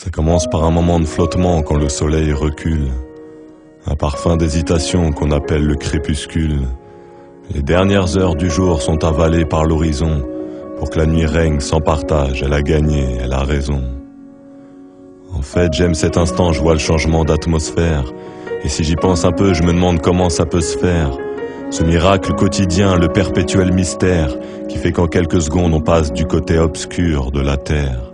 Ça commence par un moment de flottement quand le soleil recule, un parfum d'hésitation qu'on appelle le crépuscule. Les dernières heures du jour sont avalées par l'horizon pour que la nuit règne sans partage. Elle a gagné, elle a raison. En fait, j'aime cet instant, je vois le changement d'atmosphère. Et si j'y pense un peu, je me demande comment ça peut se faire. Ce miracle quotidien, le perpétuel mystère, qui fait qu'en quelques secondes on passe du côté obscur de la terre.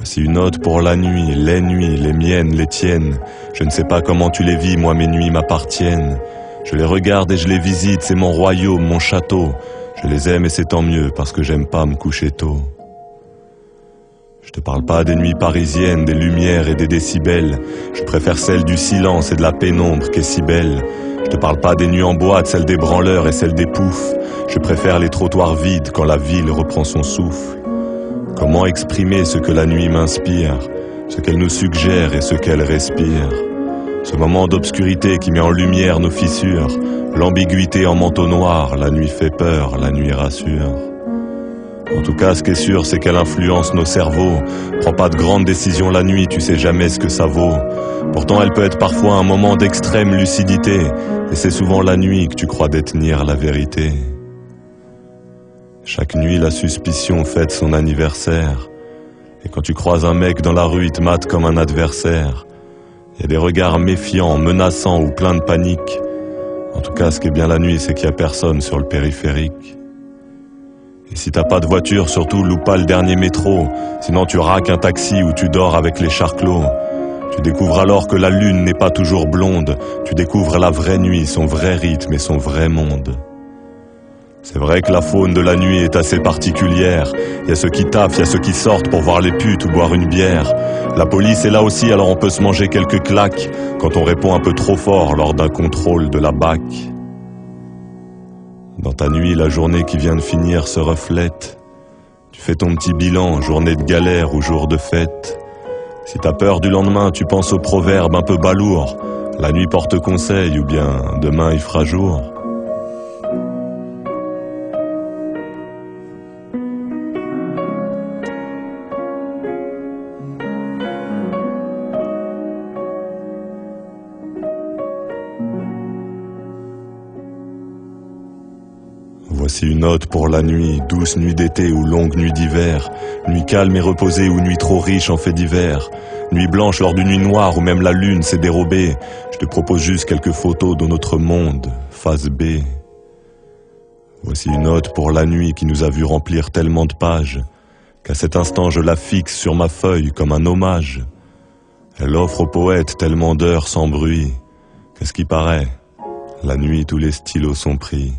Voici une note pour la nuit, les nuits, les miennes, les tiennes. Je ne sais pas comment tu les vis, moi mes nuits m'appartiennent. Je les regarde et je les visite, c'est mon royaume, mon château. Je les aime et c'est tant mieux, parce que j'aime pas me coucher tôt. Je te parle pas des nuits parisiennes, des lumières et des décibels. Je préfère celle du silence et de la pénombre qui est si belle. Je te parle pas des nuits en boîte, celle des branleurs et celle des poufs. Je préfère les trottoirs vides quand la ville reprend son souffle. Comment exprimer ce que la nuit m'inspire, ce qu'elle nous suggère et ce qu'elle respire? Ce moment d'obscurité qui met en lumière nos fissures, l'ambiguïté en manteau noir, la nuit fait peur, la nuit rassure. En tout cas, ce qui est sûr, c'est qu'elle influence nos cerveaux. Prends pas de grandes décisions la nuit, tu sais jamais ce que ça vaut. Pourtant, elle peut être parfois un moment d'extrême lucidité, et c'est souvent la nuit que tu crois détenir la vérité. Chaque nuit, la suspicion fête son anniversaire, et quand tu croises un mec dans la rue, il te mate comme un adversaire. Il y a des regards méfiants, menaçants ou pleins de panique. En tout cas, ce qui est bien la nuit, c'est qu'il y a personne sur le périphérique. Et si t'as pas de voiture, surtout loupe pas le dernier métro, sinon tu raques un taxi ou tu dors avec les charclos. Tu découvres alors que la lune n'est pas toujours blonde, tu découvres la vraie nuit, son vrai rythme et son vrai monde. C'est vrai que la faune de la nuit est assez particulière. Il y a ceux qui taffent, il y a ceux qui sortent pour voir les putes ou boire une bière. La police est là aussi, alors on peut se manger quelques claques quand on répond un peu trop fort lors d'un contrôle de la BAC. Dans ta nuit, la journée qui vient de finir se reflète. Tu fais ton petit bilan, journée de galère ou jour de fête. Si t'as peur du lendemain, tu penses au proverbe un peu balourd. La nuit porte conseil ou bien demain il fera jour. Voici une note pour la nuit, douce nuit d'été ou longue nuit d'hiver, nuit calme et reposée ou nuit trop riche en faits divers, nuit blanche lors d'une nuit noire où même la lune s'est dérobée. Je te propose juste quelques photos de notre monde, face B. Voici une note pour la nuit qui nous a vu remplir tellement de pages, qu'à cet instant je la fixe sur ma feuille comme un hommage. Elle offre au poète tellement d'heures sans bruit, qu'est-ce qui paraît, la nuit tous les stylos sont pris.